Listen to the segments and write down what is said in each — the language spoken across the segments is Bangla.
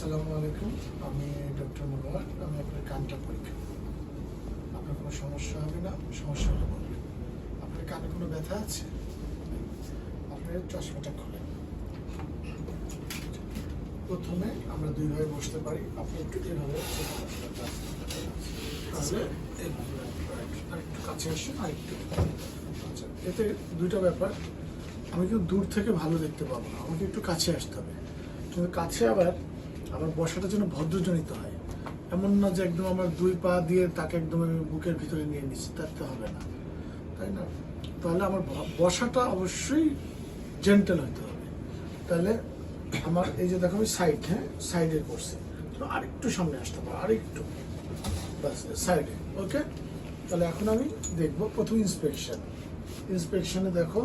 আসসালামু আলাইকুম, আমি ডক্টর মনোয়ার। আমি আপনার কানটা পরীক্ষা করব। আপনার কোনো সমস্যা হবে না, সমস্যা হলে বলবেন। আপনার কানে কোনো ব্যথা আছে? আপনার চশমাটা খোলেন। প্রথমে আমরা দুইভাবে বসতে পারি। আপনি একটু এভাবে তাহলে আরেকটু কাছে আসেন, আরেকটু। আচ্ছা, এতে দুইটা ব্যাপার। আমি কিন্তু দূর থেকে ভালো দেখতে পাবো না, আমাকে একটু কাছে আসতে হবে। কিন্তু কাছে আবার আমার বসাটা যেন ভদ্রজনিত হয়, এমন না যে একদম আমার দুই পা দিয়ে তাকে একদম আমি বুকের ভিতরে নিয়ে নিচ্ছি, তাতে হবে না, তাই না? তাহলে আমার বসাটা অবশ্যই জেন্টেল হতে হবে। তাহলে আমার এই যে দেখো আমি সাইড, সাইডে করছি, তো আরেকটু সামনে আসতে পারো, আরেকটু, বাস সাইডে। ওকে, তাহলে এখন আমি দেখবো প্রথম ইন্সপেকশনে দেখো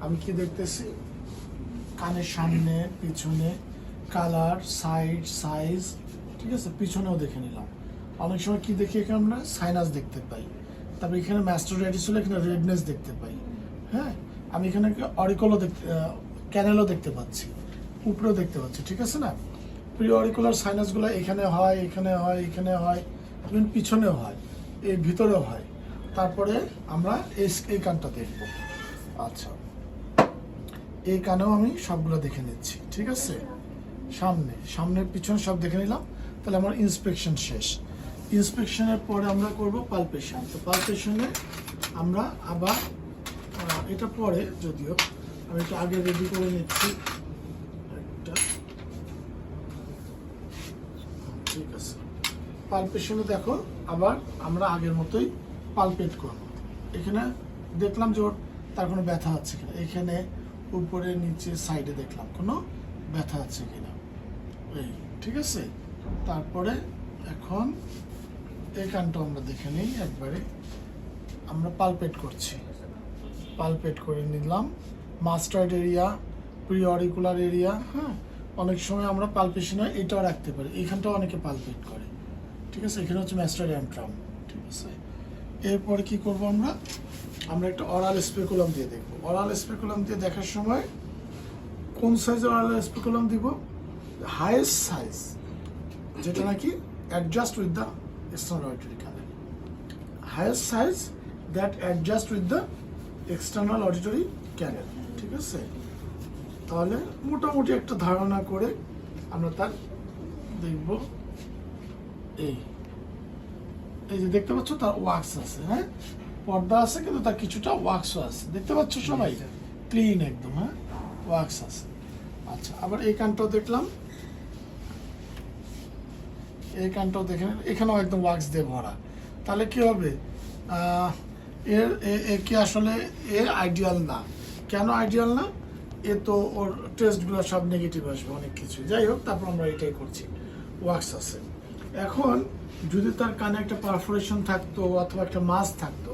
আমি কি দেখতেছি। কানের সামনে, পিছনে, কালার, সাইজ, ঠিক আছে? পিছনেও দেখে নিলাম। অনেক সময় কি দেখি, এখানে আমরা সাইনাস দেখতে পাই, তারপরে এখানে ম্যাস্টোরাইটিস হলে এখানে রেডনেস দেখতে পাই। হ্যাঁ, আমি এখানে অরিকলও ক্যানেলও দেখতে পাচ্ছি, উপরেও দেখতে পাচ্ছি, ঠিক আছে না? প্রি অরিকুলার সাইনাসগুলো এখানে হয়, এখানে হয়, এখানে হয়, ইভেন পিছনেও হয়, এই ভিতরেও হয়। তারপরে আমরা এই কানটা দেখব। আচ্ছা, এই কানেও আমি সবগুলো দেখে নিচ্ছি, ঠিক আছে? সামনে পিছনে সব দেখে নিলাম। তাহলে আমার ইন্সপেকশন শেষ। ইন্সপেকশনের পরে আমরা করব পালপেশন। তো পালপেশনে আমরা আবার এটা পরে, যদিও আমি একটু আগে রেডি করে নিচ্ছি একটা, ঠিক আছে? পালপেশনে দেখো আবার আমরা আগের মতোই পালপেট করব। এখানে দেখলাম যে তার কোনো ব্যথা আছে কিনা, এখানে উপরে নিচে সাইডে দেখলাম কোনো ব্যথা আছে কিনা, এই, ঠিক আছে? তারপরে এখন এই কানটা আমরা দেখে নিই একবারে। আমরা পালপেট করছি, পালপেট করে নিলাম mustard area, pre auricular area. হ্যাঁ, অনেক সময় আমরা পালপেশনে এটাও রাখতে পারি, এইখানটাও অনেকে পালপেট করে, ঠিক আছে? এখানে হচ্ছে ম্যাস্টার্ড অ্যান্ট্রাম, ঠিক আছে? এরপরে কি করব আমরা একটা অরাল স্পেকুলাম দিয়ে দেখব। অরাল স্পেকুলাম দিয়ে দেখার সময় কোন সাইজের অরাল স্পেকুলাম দিব? হাইয়েস্ট সাইজ, যেটা নাকি adjust with the external auditory canal. Highest size that adjust with the external auditory canal, ঠিক আছে? তাহলে মোটামুটি একটা ধারণা করে আমরা তার দেখব। এই যে দেখতে পাচ্ছ, তার ওয়াক্স আছে, হ্যাঁ, পর্দা আছে, কিন্তু তার কিছুটা ওয়াক্সও আছে, দেখতে পাচ্ছ সবাই, ক্লিন একদম, হ্যাঁ, ওয়াক্স আছে। আচ্ছা, আবার এই কানটাও দেখলাম, এই কানটাও দেখে, এখানেও একদম ওয়াক্স দিয়ে ভরা। তাহলে কি হবে? এর কি আসলে আইডিয়াল না। কেন আইডিয়াল না? এ তো ওর টেস্টগুলো সব নেগেটিভ আসবে, অনেক কিছু। যাই হোক, তারপর আমরা এটাই করছি, ওয়াক্স আছে। এখন যদি তার কানে একটা পারফোরেশন থাকতো অথবা একটা মাস থাকতো,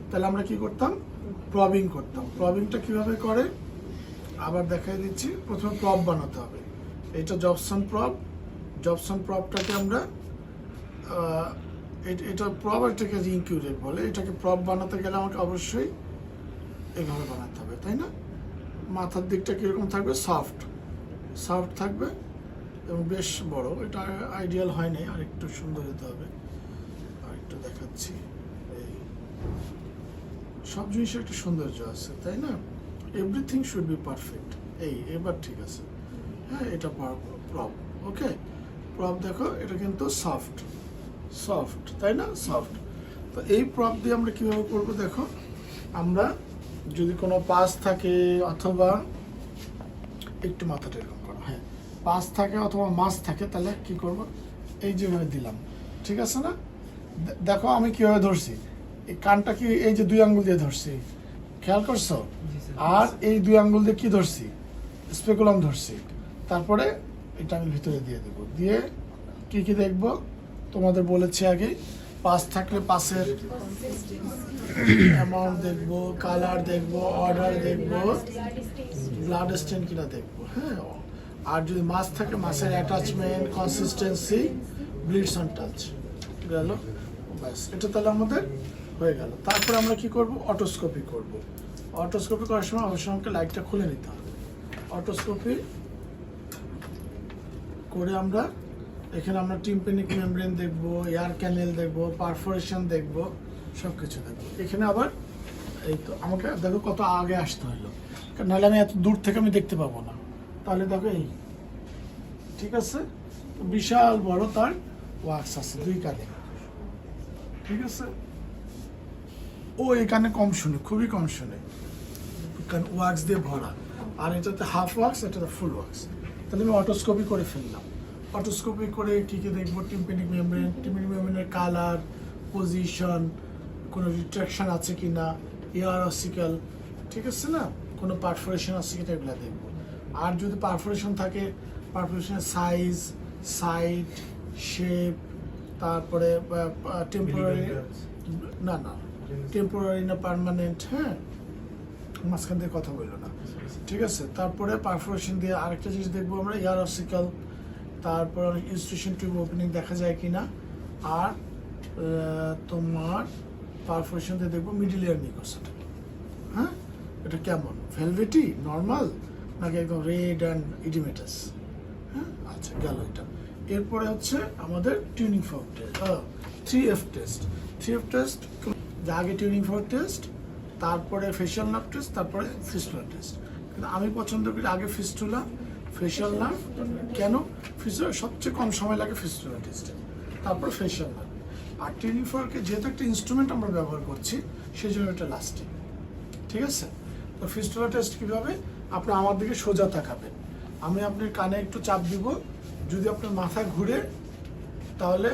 তাহলে আমরা কি করতাম? প্রবিং করতাম। প্রবিংটা কিভাবে করে আবার দেখাই দিচ্ছি। প্রথমে প্রব বানাতে হবে। এটা জবসন প্রবটাকে আমরা এটা প্রব, এটাকে ইনকিউরেট বলে। এটাকে প্রব বানাতে গেলে আমাকে অবশ্যই এইভাবে বানাতে হবে, তাই না? মাথার দিকটা কীরকম থাকবে? সফট থাকবে এবং বেশ বড়। এটা আইডিয়াল হয় নাই, আর একটু সুন্দর হতে হবে। আর একটু দেখাচ্ছি, এই সব জিনিসের একটা সৌন্দর্য আছে, তাই না? Everything should be perfect. এবার ঠিক আছে। হ্যাঁ, এটা প্রব। ওকে, প্রব দেখো, এটা কিন্তু সফট, তাই না? সফট। তো এই প্রব দিয়ে আমরা কীভাবে করবো দেখো। আমরা যদি কোনো পাস থাকে অথবা একটু মাথাটা এরকম করো, হ্যাঁ, পাস থাকে অথবা মাছ থাকে, তাহলে কি করব? এই যেভাবে দিলাম, ঠিক আছে না? দেখো আমি কিভাবে ধরছি। এই কানটা কি এই যে 2 আঙ্গুল দিয়ে ধরছি, খেয়াল করছো? আর এই 2 আঙ্গুল দিয়ে কি ধরছি? স্পেকুলাম ধরছি। তারপরে এটা আমি ভিতরে দিয়ে দেবো। দিয়ে কি দেখব? তোমাদের বলেছি আগে, পাস থাকলে পাসের অ্যামাউন্ট দেখবো, কালার দেখবো, অর্ডার দেখবো, ব্লাড স্টেন কিনা দেখবো, হ্যাঁ। আর যদি মাছ থাকে, মাছের অ্যাটাচমেন্ট, কনসিস্টেন্সি, ব্লিডস অন টাচ গেল, ব্যাস। এটা তাহলে আমাদের হয়ে গেল। তারপরে আমরা কি করব? অটোস্কোপি করব। অটোস্কোপি করার সময় অবশ্যই আমাকে লাইটটা খুলে নিতে হবে। অটোস্কোপি করে আমরা এখানে আমরা টিম্প্যানিক মেমব্রেন দেখবো, এয়ার ক্যানেল দেখবো, পারফোরেশন দেখবো, সব কিছু দেখবো। এখানে আবার এই তো আমাকে দেখো কত আগে আসতে হলো, নাহলে আমি এত দূর থেকে আমি দেখতে পাবো না। তাহলে দেখো এই, ঠিক আছে, বিশাল বড় তার ওয়াক্স আছে দুই কানে, ঠিক আছে। ও এখানে কম শুনে, খুবই কম শুনে, কারণ ওয়াক্স দিয়ে ভরা, আর এটাতে হাফ ওয়াক্স, এটাতে ফুল ওয়াক্স। তাহলে আমি অটোস্কোপি করে ফেললাম। অটোস্কোপি করে কী কী দেখবো, টিম্প্যানিক মেমব্রেন, টিম্প্যানিক মেমব্রেনের কালার, পজিশন, কোনো রিট্রাকশন আছে কি না, এয়ার অসিক্যাল, ঠিক আছে না, কোনো পারফোরেশন আছে কিনা, এগুলো দেখবো। আর যদি পারফোরেশন থাকে, পারফোরেশনের সাইজ, সাইড, শেপ, তারপরে টেম্পোরারি, না টেম্পোরারি না পার্মানেন্ট, হ্যাঁ, মাঝখান দিয়ে কথা বললো না, ঠিক আছে। তারপরে পারফোরেশন দিয়ে আরেকটা জিনিস দেখবো আমরা, এয়ার অসিক্যাল, তারপর অনেক ইনস্টিটিউশন টিউব ওপেনিং দেখা যায় কিনা, আর তোমার পারফোরেশন দিয়ে দেখবো মিডিল ইয়ার মিউকোসা, হ্যাঁ, এটা কেমন, ভেলভেটি, নর্মাল, নাকি একদম রেড অ্যান্ড ইডিমেটাস, হ্যাঁ, আচ্ছা গেল এটা। এরপরে হচ্ছে আমাদের tuning fork test, 3F test. 3F test আগে টিউনিং ফর্ক টেস্ট, তারপরে ফেশিয়াল নার্ভ টেস্ট, তারপরে ফিস্টুলা টেস্ট। কিন্তু আমি পছন্দ করি আগে ফিস্টুলা, ফেশিয়াল নার্ভ। কেন? ফিস্টুলা সবচেয়ে কম সময় লাগে ফিস্টুলা টেস্টে, তারপর ফেশিয়াল নার্ভ। আর টিউনিং ফর্কে যেহেতু একটা ইনস্ট্রুমেন্ট আমরা ব্যবহার করছি, সেই জন্য এটা লাস্টিং, ঠিক আছে। তো ফিস্টুলা টেস্ট কীভাবে, আপনি আমার দিকে সোজা তাকাবেন, আমি আপনার কানে একটু চাপ দিব, যদি আপনার মাথা ঘুরে তাহলে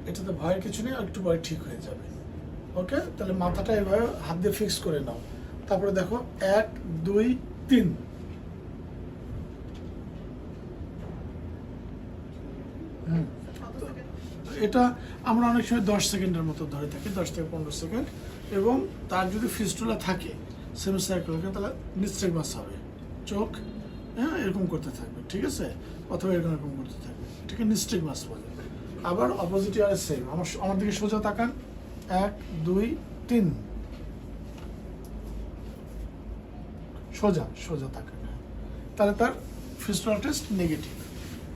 এটাতে ভয়ের কিছু নেই, একটু পরে ঠিক হয়ে যাবে। ওকে, তাহলে মাথাটা এভাবে হাত দিয়ে ফিক্স করে নাও। তারপরে দেখো 1 2 3, এটা আমরা অনেক সময় 10 সেকেন্ডের মতো ধরে থাকি, 10 থেকে 15 সেকেন্ড। এবং তার যদি ফিস্টুলা থাকে সেমিসার্কুলার, তাহলে নিস্টেগমাস হবে, চোখ, হ্যাঁ, এরকম করতে থাকবে, ঠিক আছে, অথবা এরকম করতে থাকবে, ঠিক আছে, নিস্টেগমাস বলে। আবার অপোজিট ইয়ারে সেম, আমার দিকে সোজা তাকান, 1 2 3, সোজা তাকান, তাহলে তার ফিস্টুলা টেস্ট নেগেটিভ।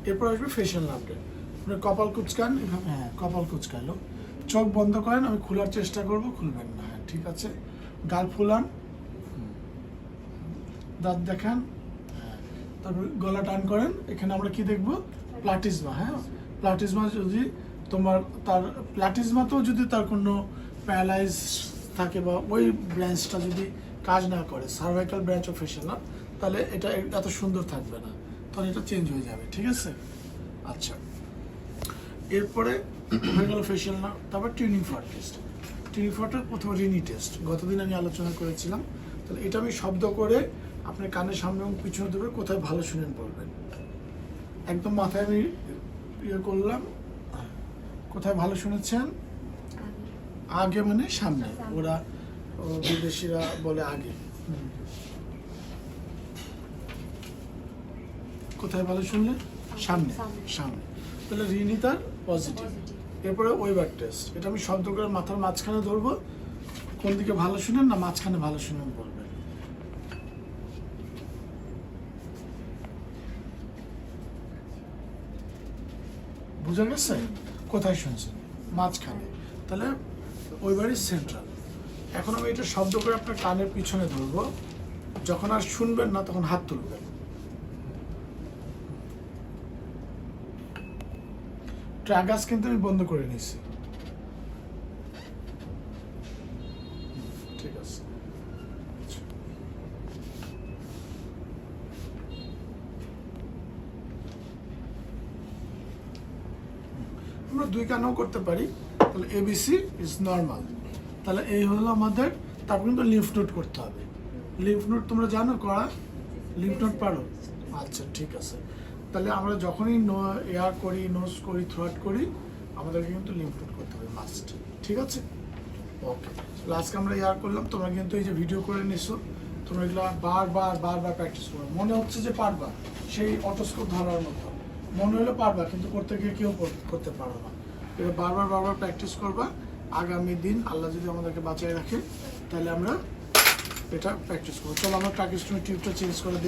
এরপর আসবে ফেশিয়াল নার্ভ টেস্ট। আপনি কপাল কুচকান, হ্যাঁ, কপাল কুচকালো, চোখ বন্ধ করেন, আমি খোলার চেষ্টা করব, খুলবেন না, হ্যাঁ, ঠিক আছে, গাল ফুলান, দাঁত দেখান, তারপর গলা টান করেন। এখানে আমরা কি দেখব, প্লাটিজমা, হ্যাঁ, প্লাটিজমা যদি তোমার, তার প্লাটিজমাতেও যদি তার কোনো প্যারালাইজ থাকে বা ওই ব্রাঞ্চটা যদি কাজ না করে, cervical branch of facial nerve, তাহলে এটা এত সুন্দর থাকবে না, তখন এটা চেঞ্জ হয়ে যাবে, ঠিক আছে। আচ্ছা, এরপরে হয়ে গেল ফেশিয়াল নার্ভ। তারপর টিউনিং ফর্ক টেস্ট। টিউনিং ফর্কের প্রথমে রিনি টেস্ট, গতদিন আমি আলোচনা করেছিলাম। তাহলে এটা আমি শব্দ করে আপনার কানের সামনে এবং পিছনে দেবে, কোথায় ভালো শুনেন বলবেন। একদম মাথায় আমি ইয়ে করলাম, কোথায় ভালো শুনেছেন, আগে মানে সামনে, ওরা বিদেশিরা বলে আগে, কোথায় ভালো শুনলেন, সামনে, সামনে, তাহলে রিনি তার পজিটিভ। এরপরে ওয়েবার টেস্ট, এটা আমি শব্দ করে মাথার মাঝখানে ধরবো, কোন দিকে ভালো শুনেন না মাঝখানে ভালো শুনেন বলবেন। বুঝা গেছে, কোথায় শুনছেন, মাঝখানে, তাহলে ওয়েবার ইজ সেন্ট্রাল। এখন আমি এটা শব্দ করে আপনার কানের পিছনে ধরবো, যখন আর শুনবেন না তখন হাত তুলবেন। ট্রাগাস কিন্তু আমি বন্ধ করে নিয়েছি, ঠিক আছে। আমরা 2 কানেও করতে পারি, তাহলে ABC ইজ নর্মাল। তাহলে এই হলো আমাদের, তারপর কিন্তু লিম্ফ নোড করতে হবে। লিম্ফ নোড তোমরা জানো করা, লিম্ফ নোড পারো, আচ্ছা ঠিক আছে। তাহলে আমরা যখনই এয়ার করি, নোজ করি, থ্রোট করি, আমাদেরকে কিন্তু লিম্ফ নোড করতে হবে মাস্ট, ঠিক আছে। ওকে, আজকে আমরা এয়ার করলাম, তোমরা কিন্তু এই যে ভিডিও করে নিছো, তোমরা এগুলো বারবার প্র্যাকটিস করো। মনে হচ্ছে যে পারবা, সেই অটোস্কোপ ধরার মতো মনে হলে পারবা, কিন্তু করতে গিয়ে কেউ করতে পারো না। এটা বারবার প্র্যাকটিস করবা। আগামী দিন আল্লাহ যদি আমাদেরকে বাঁচিয়ে রাখে, তাহলে আমরা এটা প্র্যাকটিস করবো। চলো আমরা টাকিস্টমি টিউবটা চেঞ্জ করে দিই।